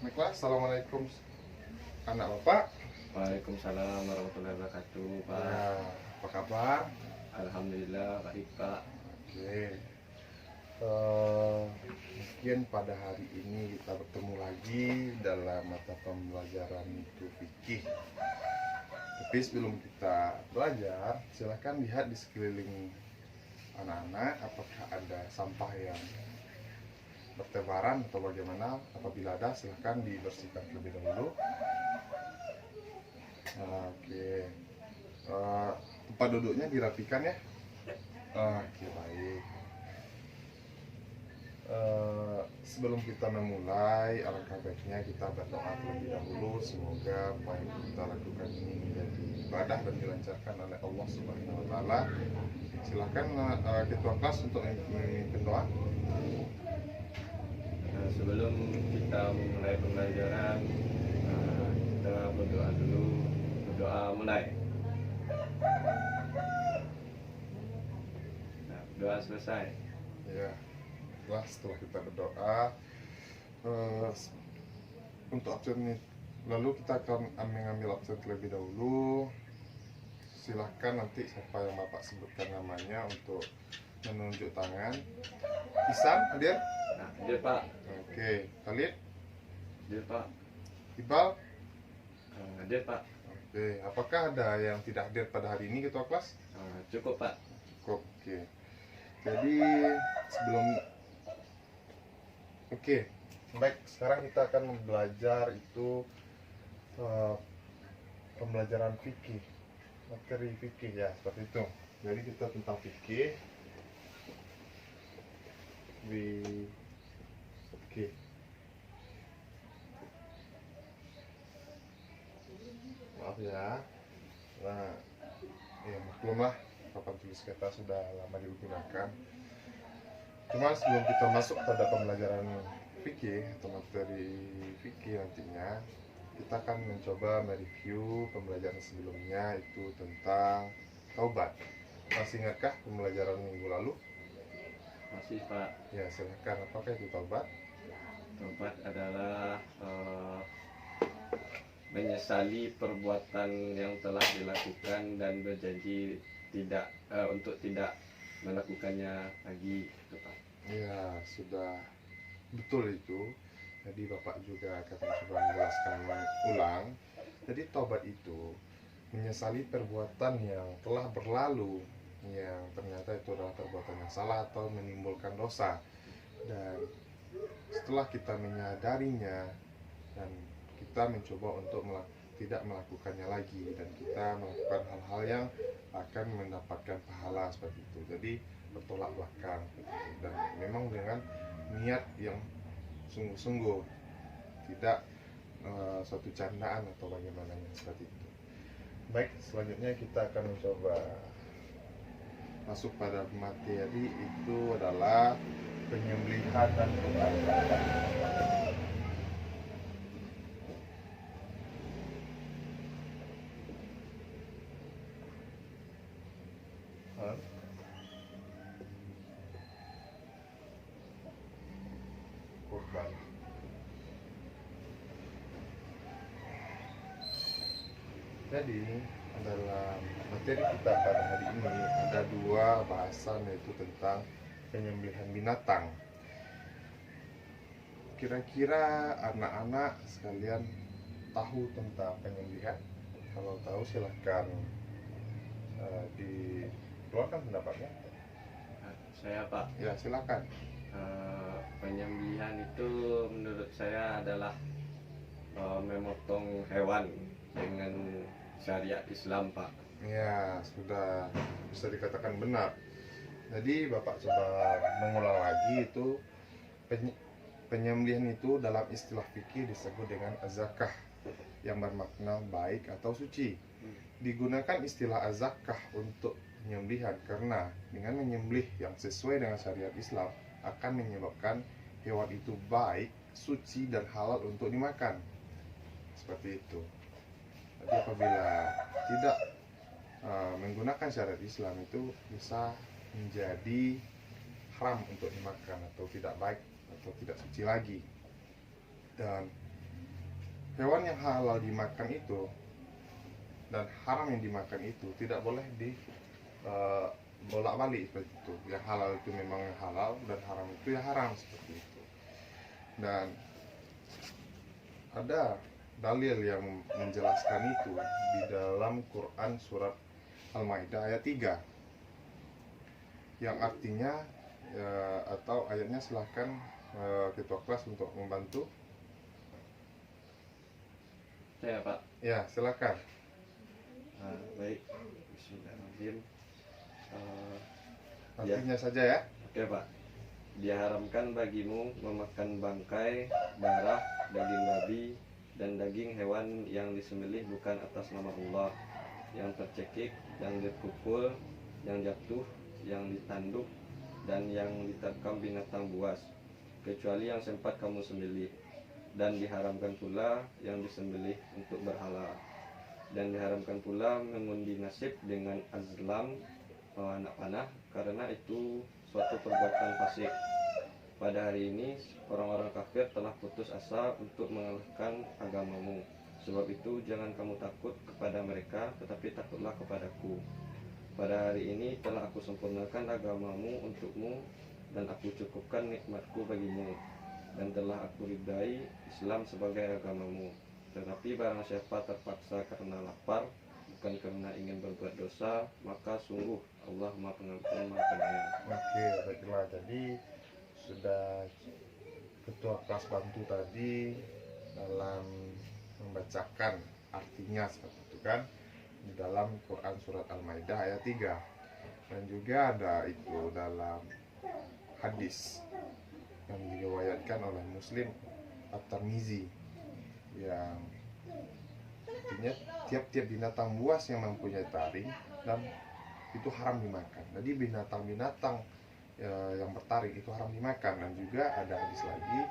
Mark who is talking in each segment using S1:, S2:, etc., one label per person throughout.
S1: Baiklah, assalamualaikum anak bapak.
S2: Waalaikumsalam warahmatullahi wabarakatuh, Pak.
S1: Ya, apa kabar?
S2: Alhamdulillah baik, Pak.
S1: Oke. Mungkin pada hari ini kita bertemu lagi dalam mata pembelajaran itu fikih. Tapi sebelum kita belajar, silahkan lihat di sekeliling anak-anak apakah ada sampah yang bertebaran atau bagaimana. Apabila ada, silahkan dibersihkan terlebih dahulu. Oke. Tempat duduknya dirapikan ya. Oke, baik. Sebelum kita memulai, alangkah baiknya kita berdoa terlebih dahulu. Semoga apa yang kita lakukan ini menjadi ibadah dan dilancarkan oleh Allah Subhanahu wa Ta'ala. Silahkan ketua kelas untuk memimpin doa.
S2: Sebelum kita memulai pembelajaran, kita berdoa dulu. Berdoa mulai. Nah, doa selesai.
S1: Ya, setelah kita berdoa, untuk absen ini, lalu kita akan mengambil absen terlebih dahulu. Silahkan nanti siapa yang bapak sebutkan namanya untuk menunjuk tangan. Isan hadir?
S2: Nah, hadir, Pak.
S1: Oke, Khalid,
S2: Hadir, Pak.
S1: Iqbal.
S2: Hadir, Pak.
S1: Oke, apakah ada yang tidak hadir pada hari ini ketua kelas?
S2: Cukup, Pak.
S1: Cukup. Oke. Jadi sebelum baik, sekarang kita akan belajar itu pembelajaran fikih, materi fikih ya, seperti itu. Jadi kita tentang fikih. Oke. Maaf ya. Nah, ya maklumlah papan tulis kita sudah lama digunakan. Cuma sebelum kita masuk pada pembelajaran fikih atau materi fikih nantinya, kita akan mencoba mereview pembelajaran sebelumnya itu tentang taubat. Masih ingatkah pembelajaran minggu lalu?
S2: Masih, Pak.
S1: Ya, silahkan. Apakah itu taubat?
S2: Taubat adalah menyesali perbuatan yang telah dilakukan dan berjanji untuk tidak melakukannya lagi, gitu, Pak.
S1: Ya, sudah betul itu. Jadi Bapak juga akan mencoba menjelaskan ulang. Jadi taubat itu menyesali perbuatan yang telah berlalu, yang ternyata itu adalah perbuatan yang salah atau menimbulkan dosa. Dan setelah kita menyadarinya dan kita mencoba untuk tidak melakukannya lagi, dan kita melakukan hal-hal yang akan mendapatkan pahala seperti itu. Jadi bertolak belakang dan memang dengan niat yang sungguh-sungguh, tidak suatu candaan atau bagaimana seperti itu. Baik, selanjutnya kita akan mencoba masuk pada materi itu adalah penyembelihan dan kurban. Kurban. Jadi dalam materi kita pada hari ini ada dua bahasan, yaitu tentang penyembelihan binatang. Kira-kira anak-anak sekalian tahu tentang penyembelihan? Kalau tahu silahkan dikeluarkan pendapatnya.
S2: Saya, Pak.
S1: Ya, silakan.
S2: Penyembelihan itu menurut saya adalah memotong hewan dengan syariat Islam, Pak.
S1: Ya, sudah bisa dikatakan benar. Jadi Bapak coba mengulang lagi itu, penyembelihan itu dalam istilah fikih disebut dengan az-zakah, yang bermakna baik atau suci. Digunakan istilah az-zakah untuk penyembelihan karena dengan menyembelih yang sesuai dengan syariat Islam akan menyebabkan hewan itu baik, suci, dan halal untuk dimakan. Seperti itu. Jadi apabila tidak menggunakan syariat Islam, itu bisa menjadi haram untuk dimakan atau tidak baik atau tidak suci lagi. Dan hewan yang halal dimakan itu dan haram yang dimakan itu tidak boleh di bolak-balik seperti itu. Yang halal itu memang yang halal dan haram itu yang haram seperti itu. Dan ada dalil yang menjelaskan itu di dalam Quran surat Al-Maidah ayat 3 yang artinya atau ayatnya silahkan ketua kelas untuk membantu.
S2: Saya Pak.
S1: Ya, silakan.
S2: Baik. Bismillahirrahmanirrahim.
S1: Artinya saja ya.
S2: Oke Pak. Diharamkan bagimu memakan bangkai, darah, daging babi, dan daging hewan yang disembelih bukan atas nama Allah, yang tercekik, yang dipukul, yang jatuh, yang ditanduk, dan yang diterkam binatang buas, kecuali yang sempat kamu sembelih. Dan diharamkan pula yang disembelih untuk berhala. Dan diharamkan pula mengundi nasib dengan azlam, anak panah, karena itu suatu perbuatan fasik. Pada hari ini orang-orang kafir telah putus asa untuk mengalahkan agamamu. Sebab itu jangan kamu takut kepada mereka, tetapi takutlah kepadaku. Pada hari ini telah aku sempurnakan agamamu untukmu, dan aku cukupkan nikmatku bagimu, dan telah aku ridai Islam sebagai agamamu. Tetapi barang siapa terpaksa karena lapar, bukan karena ingin berbuat dosa, maka sungguh Allah Maha Pengampun Maha Penyayang.
S1: Oke, baiklah. Jadi sudah ketua kelas bantu tadi dalam membacakan artinya seperti itu kan di dalam Quran surat Al-Maidah ayat 3. Dan juga ada itu dalam hadis yang diriwayatkan oleh Muslim At-Tirmizi yang artinya tiap-tiap binatang buas yang mempunyai taring dan itu haram dimakan. Jadi binatang-binatang yang bertaring itu haram dimakan. Dan juga ada hadis lagi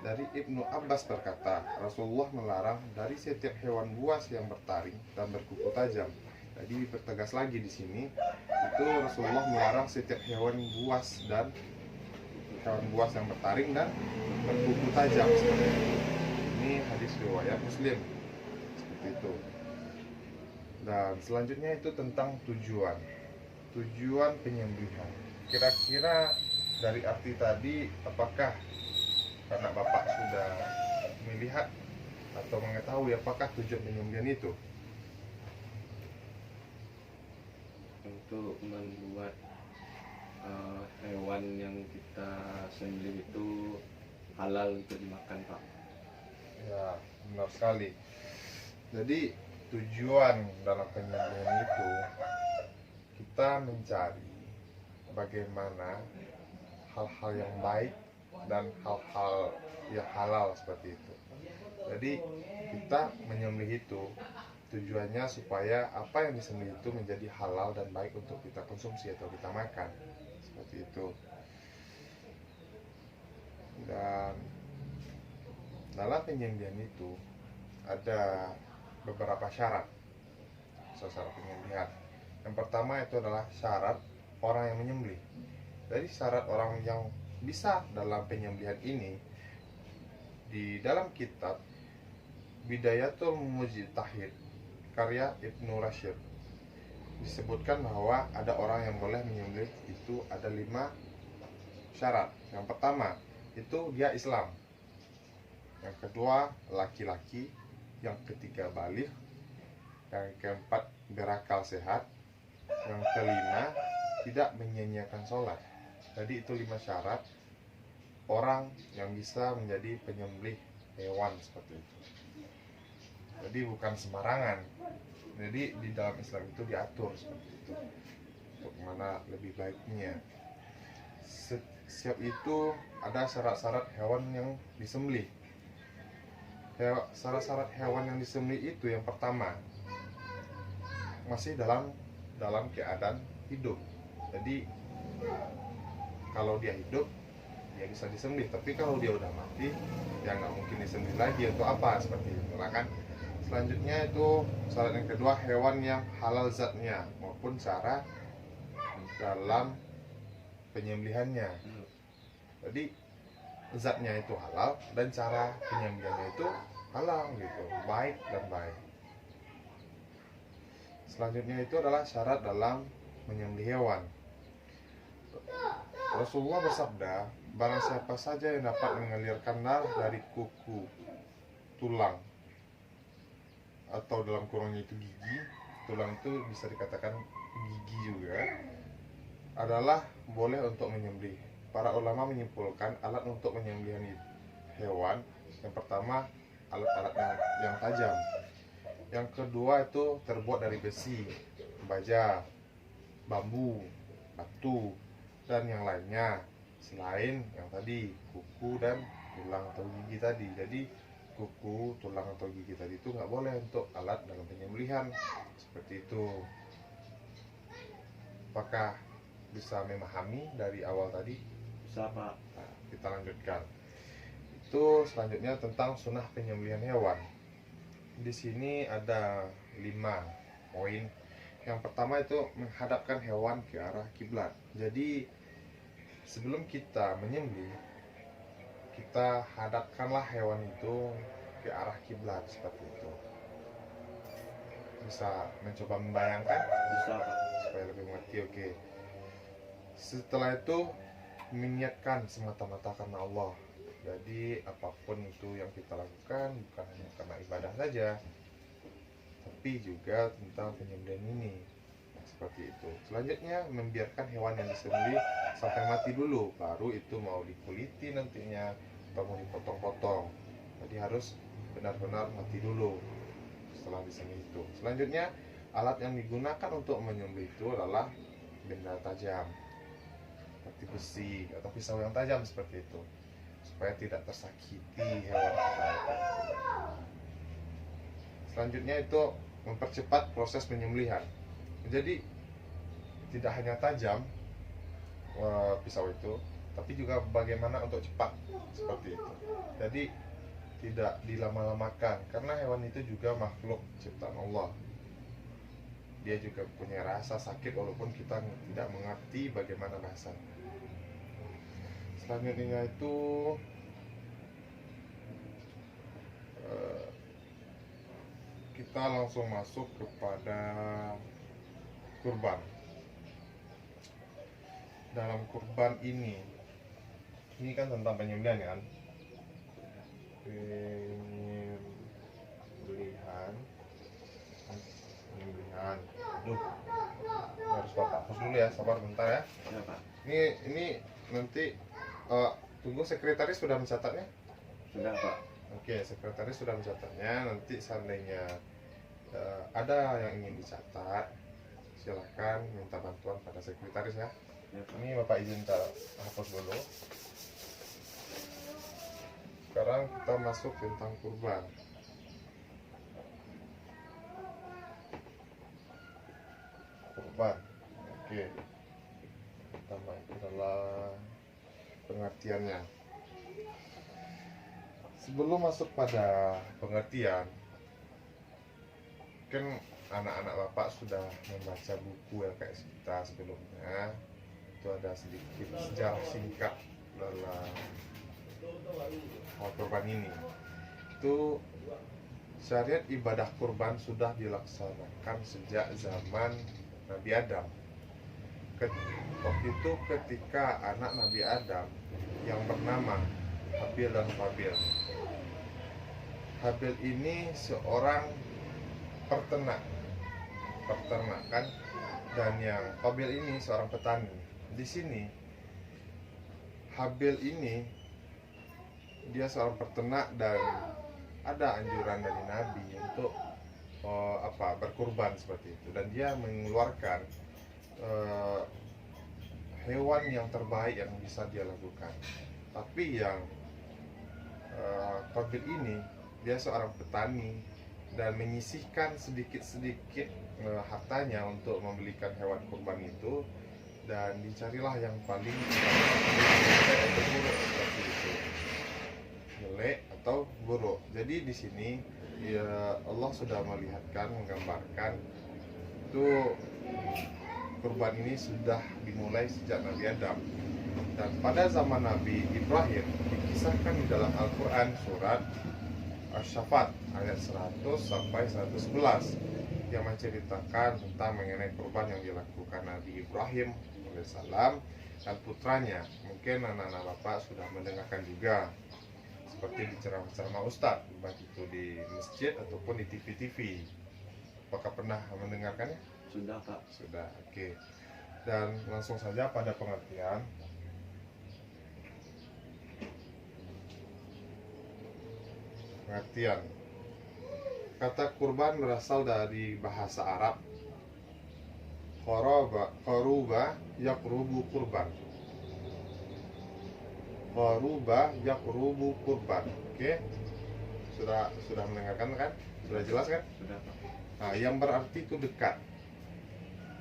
S1: dari Ibnu Abbas berkata, Rasulullah melarang dari setiap hewan buas yang bertaring dan berkuku tajam. Jadi dipertegas lagi di sini itu Rasulullah melarang setiap hewan buas dan hewan buas yang bertaring dan berkuku tajam seperti itu. Ini hadis riwayat Muslim seperti itu. Dan selanjutnya itu tentang tujuan penyembelihan. Kira-kira dari arti tadi apakah karena Bapak sudah melihat atau mengetahui apakah tujuan penyembelihan itu?
S2: Untuk membuat hewan yang kita sembelih itu halal untuk dimakan Pak.
S1: Ya, benar sekali. Jadi tujuan dalam penyembelihan itu kita mencari bagaimana hal-hal yang baik dan hal-hal yang halal seperti itu. Jadi kita menyembelih itu tujuannya supaya apa yang disembelih itu menjadi halal dan baik untuk kita konsumsi atau kita makan seperti itu. Dan dalam penyembelihan itu ada beberapa syarat penyembelihan. Yang pertama itu adalah syarat orang yang menyembelih. Dari syarat orang yang bisa dalam penyembelihan ini di dalam kitab Bidayatul Mujtahid karya Ibnu Rashid disebutkan bahwa ada orang yang boleh menyembelih itu ada 5 syarat. Yang pertama itu dia Islam, yang kedua laki-laki, yang ketiga baligh, yang keempat berakal sehat, yang kelima tidak menyia-nyiakan sholat. Jadi itu 5 syarat orang yang bisa menjadi penyembelih hewan seperti itu. Jadi bukan sembarangan. Jadi di dalam Islam itu diatur seperti itu untuk mana lebih baiknya. Setiap itu ada syarat-syarat hewan yang disembelih. Syarat-syarat hewan yang disembelih itu yang pertama masih dalam keadaan hidup. Jadi kalau dia hidup dia bisa disembelih, tapi kalau dia udah mati ya nggak mungkin disembelih lagi atau apa seperti itu lah kan. Selanjutnya itu syarat yang kedua hewan yang halal zatnya maupun cara dalam penyembelihannya. Jadi zatnya itu halal dan cara penyembelihannya itu halal gitu, baik dan baik. Selanjutnya itu adalah syarat dalam menyembelih hewan. Rasulullah bersabda, barang siapa saja yang dapat mengalirkan darah dari kuku, tulang, atau dalam kurungnya itu gigi, tulang itu bisa dikatakan gigi juga, adalah boleh untuk menyembelih. Para ulama menyimpulkan alat untuk menyembelih hewan, yang pertama alat-alat yang tajam, yang kedua itu terbuat dari besi, baja, bambu, batu, dan yang lainnya selain yang tadi kuku dan tulang atau gigi tadi. Jadi kuku, tulang atau gigi tadi itu nggak boleh untuk alat dalam penyembelihan seperti itu. Apakah bisa memahami dari awal tadi?
S2: Bisa Pak.
S1: Nah, kita lanjutkan. Itu selanjutnya tentang sunnah penyembelihan hewan. Di sini ada 5 poin. Yang pertama itu menghadapkan hewan ke arah kiblat. Jadi sebelum kita menyembelih, kita hadapkanlah hewan itu ke arah kiblat seperti itu. Bisa mencoba membayangkan?
S2: Bisa Pak.
S1: Supaya lebih mengerti. Oke. Setelah itu meniatkan semata-mata karena Allah. Jadi apapun itu yang kita lakukan bukan hanya karena ibadah saja, tapi juga tentang penyembelihan ini. Seperti itu. Selanjutnya membiarkan hewan yang disembelih sampai mati dulu, baru itu mau dikuliti nantinya atau mau dipotong-potong. Jadi harus benar-benar mati dulu setelah disembelih itu. Selanjutnya alat yang digunakan untuk menyembelih itu adalah benda tajam seperti besi atau pisau yang tajam seperti itu, supaya tidak tersakiti hewan kita itu. Selanjutnya itu mempercepat proses penyembelihan. Jadi tidak hanya tajam pisau itu, tapi juga bagaimana untuk cepat seperti itu. Jadi tidak dilama-lamakan, karena hewan itu juga makhluk ciptaan Allah. Dia juga punya rasa sakit walaupun kita tidak mengerti bagaimana bahasanya. Selanjutnya itu kita langsung masuk kepada kurban. Dalam kurban ini kan tentang penyembelihan kan? Penyembelihan. Aduh, harus bapak hapus dulu ya, sabar bentar ya.
S2: Ya Pak.
S1: Ini nanti tunggu, sekretaris sudah mencatatnya?
S2: Sudah Pak.
S1: Oke, sekretaris sudah mencatatnya. Nanti seandainya ada yang ingin dicatat, silahkan minta bantuan pada sekretaris ya.
S2: Ya Pak.
S1: Ini bapak izin hapus dulu. Sekarang kita masuk tentang kurban. Kurban. Oke. Pertama itu adalah pengertiannya. Sebelum masuk pada pengertian, kan anak-anak bapak sudah membaca buku yang kayak kita sebelumnya. Itu ada sedikit sejarah singkat dalam kurban ini. Itu syariat ibadah kurban sudah dilaksanakan sejak zaman Nabi Adam. Waktu itu ketika anak Nabi Adam yang bernama Habil dan Qabil. Habil ini seorang peternakan, dan yang Qabil ini seorang petani. Di sini Habil ini dia seorang peternak, dan ada anjuran dari Nabi untuk berkurban seperti itu, dan dia mengeluarkan hewan yang terbaik yang bisa dia lakukan. Tapi yang Qabil ini dia seorang petani dan menyisihkan sedikit-sedikit hartanya untuk membelikan hewan kurban itu, dan dicarilah yang paling buruk seperti itu, jelek atau buruk. Jadi di sini ya Allah sudah menggambarkan itu kurban ini sudah dimulai sejak Nabi Adam, dan pada zaman Nabi Ibrahim dikisahkan di dalam Al-Quran surat Asy-Syafat ayat 100 sampai 111 yang menceritakan tentang mengenai kurban yang dilakukan Nabi Ibrahim alaihissalam dan putranya. Mungkin anak-anak bapak sudah mendengarkan juga, seperti di ceramah-ceramah Ustadz, baik itu di masjid ataupun di TV-TV. Apakah pernah mendengarkannya?
S2: Sudah Pak.
S1: Sudah, oke. Dan langsung saja pada pengertian. Pengertian. Kata kurban berasal dari bahasa Arab qaruba yaqrubu kurban. Qaruba yaqrubu kurban. Oke. Sudah mendengarkan kan? Sudah jelas kan?
S2: Sudah Pak.
S1: Nah, yang berarti itu dekat.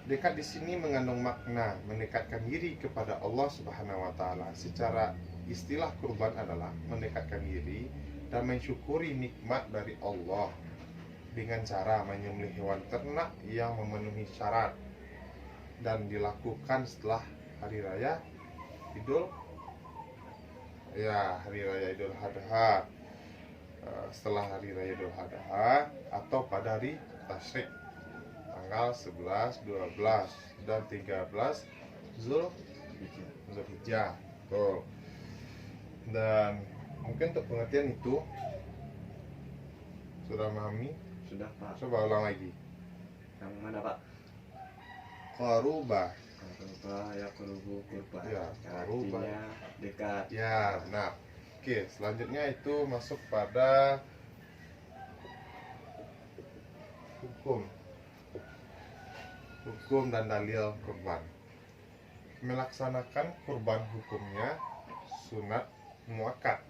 S1: Dekat di sini mengandung makna mendekatkan diri kepada Allah Subhanahu wa taala. Secara istilah kurban adalah mendekatkan diri dan mensyukuri nikmat dari Allah dengan cara menyembelih hewan ternak yang memenuhi syarat dan dilakukan setelah hari raya Idul Adha. Setelah hari raya Idul Adha atau pada hari tasyrik tanggal 11, 12 dan 13 Zulhijjah. Tuh. Dan mungkin untuk pengertian itu sudah memahami?
S2: Sudah Pak.
S1: Coba ulang lagi.
S2: Yang mana Pak?
S1: Qaruba.
S2: Qaruba yaqrubu kurban.
S1: Ya, qaruba.
S2: Artinya dekat.
S1: Ya, benar. Oke, selanjutnya itu masuk pada hukum dan dalil kurban. Melaksanakan kurban hukumnya sunat muakkad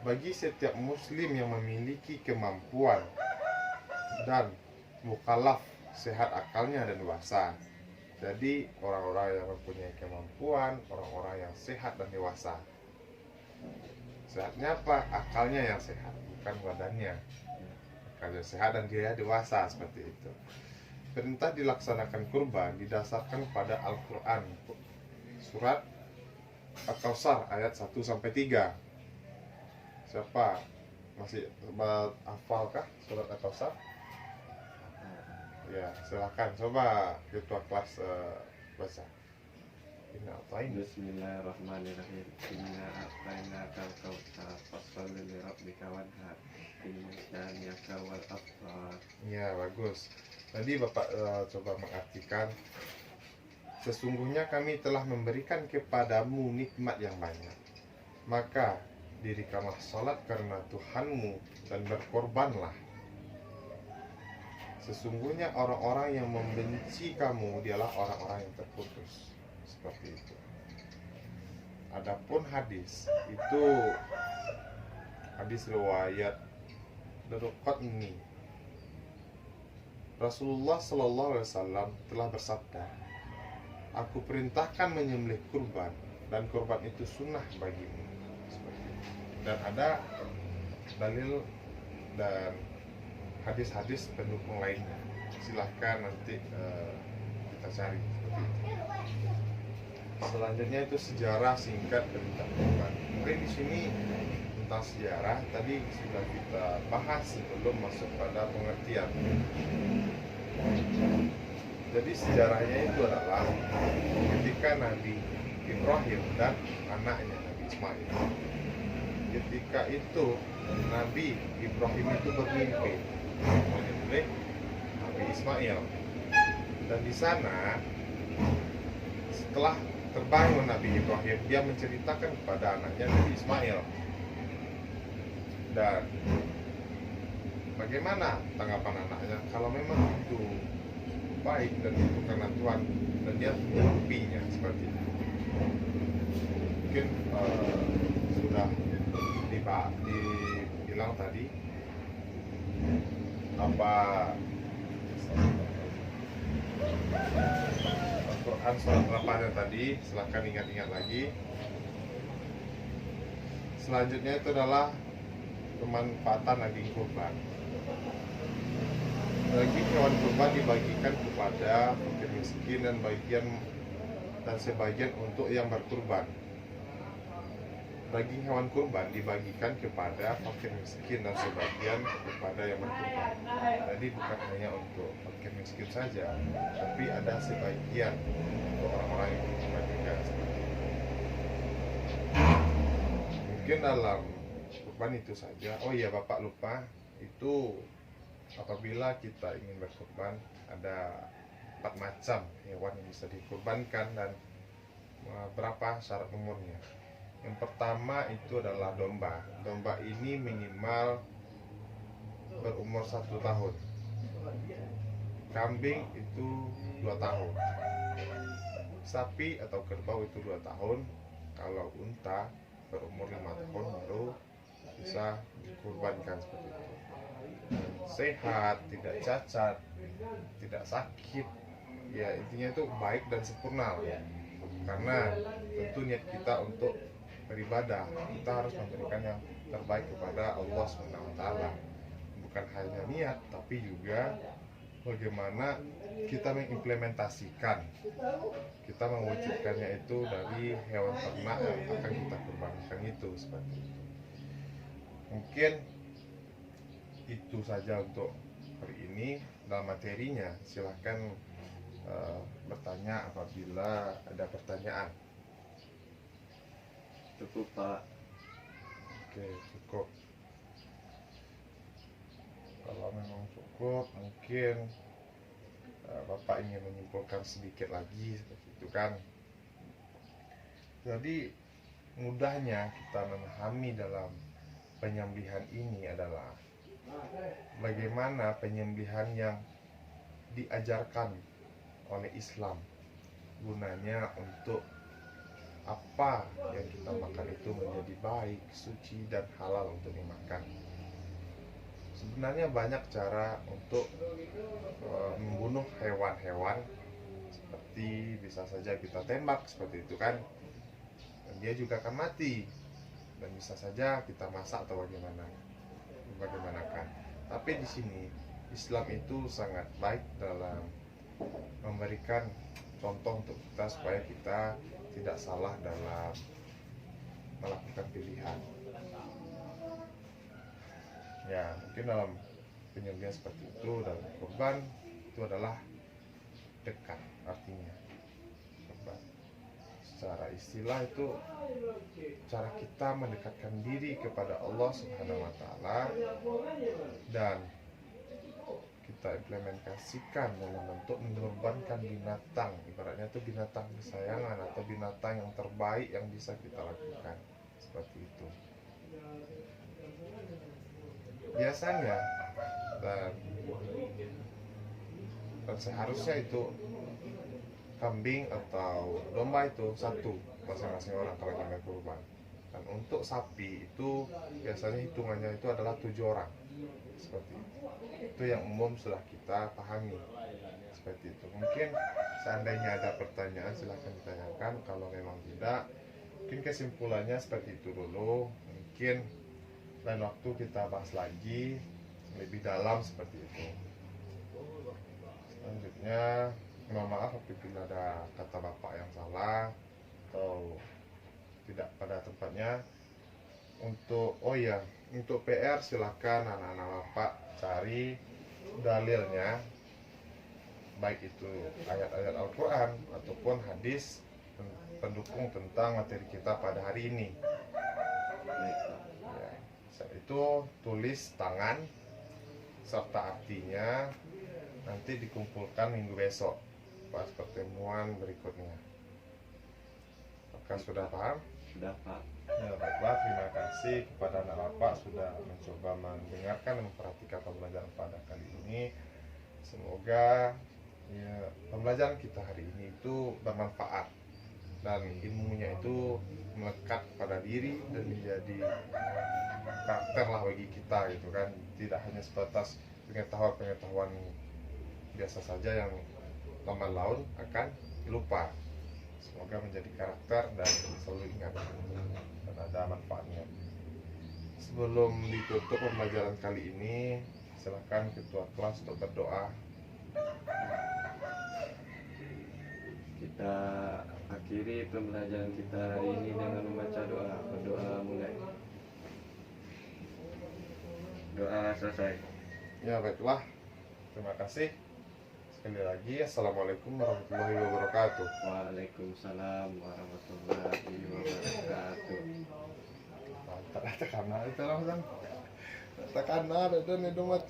S1: bagi setiap muslim yang memiliki kemampuan dan mukallaf, sehat akalnya dan dewasa. Jadi orang-orang yang mempunyai kemampuan, orang-orang yang sehat dan dewasa. Sehatnya apa? Akalnya yang sehat, bukan badannya. Akalnya sehat dan dia dewasa, seperti itu. Perintah dilaksanakan kurban didasarkan pada Al-Quran, surat Al-Kautsar ayat 1-3. Siapa masih hafalkah surat Al-Kautsar? Ya, silakan coba ketua kelas baca.
S2: Bismillahirrahmanirrahim. Inna a'tainakal kautsar fasholli lirabbika wanhar. Inna syani'aka wal abtar.
S1: Ya, bagus. Tadi Bapak coba mengartikan, sesungguhnya kami telah memberikan kepadamu nikmat yang banyak, maka dirikanlah sholat karena Tuhanmu dan berkorbanlah. Sesungguhnya orang-orang yang membenci kamu dialah orang-orang yang terputus. Seperti itu. Adapun hadis itu hadis riwayat Daruqutni. Rasulullah Shallallahu Alaihi Wasallam telah bersabda, "Aku perintahkan menyembelih kurban dan kurban itu sunnah bagimu." Seperti itu. Dan ada dalil dan hadis-hadis pendukung lainnya. Silahkan nanti kita cari seperti itu. Selanjutnya itu sejarah singkat perintah kurban. Mungkin di sini tentang sejarah tadi sudah kita bahas sebelum masuk pada pengertian. Jadi sejarahnya itu adalah ketika Nabi Ibrahim dan anaknya Nabi Ismail. Ketika itu Nabi Ibrahim itu bermimpi menyembelih Nabi Ismail. Dan di sana setelah terbangun Nabi Ibrahim, dia menceritakan kepada anaknya Nabi Ismail. Dan bagaimana tanggapan anaknya? Kalau memang itu baik dan itu karena Tuhan dan dia punya buktinya seperti itu. Mungkin sudah dibilang tadi apa Al-Quran surat berapanya tadi, silahkan ingat-ingat lagi. Selanjutnya itu adalah pemanfaatan daging kurban. Daging hewan kurban dibagikan kepada fakir miskin dan sebagian untuk yang berkurban. daging hewan kurban dibagikan kepada fakir miskin dan sebagian kepada yang berkurban. Jadi bukan hanya untuk fakir miskin saja, tapi ada sebagian untuk orang-orang yang berkurban juga. Mungkin dalam kurban itu saja. Oh iya, Bapak lupa, itu apabila kita ingin berkurban ada 4 macam hewan yang bisa dikurbankan dan berapa syarat umurnya. Yang pertama itu adalah domba. Domba ini minimal berumur 1 tahun. Kambing itu 2 tahun. Sapi atau kerbau itu 2 tahun. Kalau unta berumur 5 tahun baru bisa dikurbankan seperti itu. Sehat, tidak cacat, tidak sakit, ya intinya itu baik dan sempurna. Karena tentu niat kita untuk beribadah, kita harus memberikan yang terbaik kepada Allah SWT. Bukan hanya niat, tapi juga bagaimana kita mengimplementasikan, kita mewujudkannya itu dari hewan ternak yang akan kita kurbankan itu, seperti itu. Mungkin itu saja untuk hari ini. Dalam materinya silahkan bertanya apabila ada pertanyaan.
S2: Cukup, Pak.
S1: Oke, cukup. Kalau memang cukup, mungkin Bapak ingin menyimpulkan sedikit lagi seperti itu kan. Jadi mudahnya kita memahami dalam penyembelihan ini adalah bagaimana penyembelihan yang diajarkan oleh Islam, gunanya untuk apa yang kita makan itu menjadi baik, suci, dan halal untuk dimakan. Sebenarnya banyak cara untuk membunuh hewan-hewan, seperti bisa saja kita tembak seperti itu kan, dan dia juga akan mati, dan bisa saja kita masak atau bagaimanakah. Tapi di sini Islam itu sangat baik dalam memberikan contoh untuk kita supaya kita tidak salah dalam melakukan pilihan. Ya, mungkin dalam penyembelihan seperti itu, dalam kurban itu adalah dekat artinya. Kurban secara istilah itu cara kita mendekatkan diri kepada Allah Subhanahu wa taala, dan kita implementasikan dalam bentuk mengorbankan binatang, ibaratnya itu binatang kesayangan atau binatang yang terbaik yang bisa kita lakukan, seperti itu. Biasanya dan seharusnya itu kambing atau domba itu satu masing-masing orang kalau ingin kurban. Dan untuk sapi itu biasanya hitungannya itu adalah 7 orang, seperti itu. Itu yang umum sudah kita pahami, seperti itu. Mungkin seandainya ada pertanyaan silahkan ditanyakan. Kalau memang tidak, mungkin kesimpulannya seperti itu dulu. Mungkin lain waktu kita bahas lagi lebih dalam seperti itu. Selanjutnya mohon maaf apabila ada kata Bapak yang salah atau tidak pada tempatnya. Untuk untuk PR silahkan anak-anak Bapak cari dalilnya, baik itu ayat-ayat Al-Quran ataupun hadis pendukung tentang materi kita pada hari ini. Ya, saat itu tulis tangan serta artinya, nanti dikumpulkan minggu besok pas pertemuan berikutnya. Apakah sudah paham?
S2: Sudah, Pak.
S1: Ya, baiklah, terima kasih kepada anak Bapak sudah mencoba mendengarkan dan memperhatikan pembelajaran pada kali ini. Semoga ya, pembelajaran kita hari ini itu bermanfaat dan ilmunya itu melekat pada diri dan menjadi karakter lah bagi kita gitu kan. Tidak hanya sebatas pengetahuan biasa saja yang lambat laun akan lupa. Semoga menjadi karakter dan selalu ingat dan ada manfaatnya. Sebelum ditutup pembelajaran kali ini, silakan ketua kelas untuk berdoa.
S2: Kita akhiri pembelajaran kita hari ini dengan membaca doa. Berdoa mulai. Doa selesai.
S1: Ya baiklah, terima kasih. Sekali lagi, Assalamualaikum warahmatullahi wabarakatuh.
S2: Waalaikumsalam warahmatullahi wabarakatuh.
S1: Mantap, tekan itu langsung. Tekan ada dan itu mati.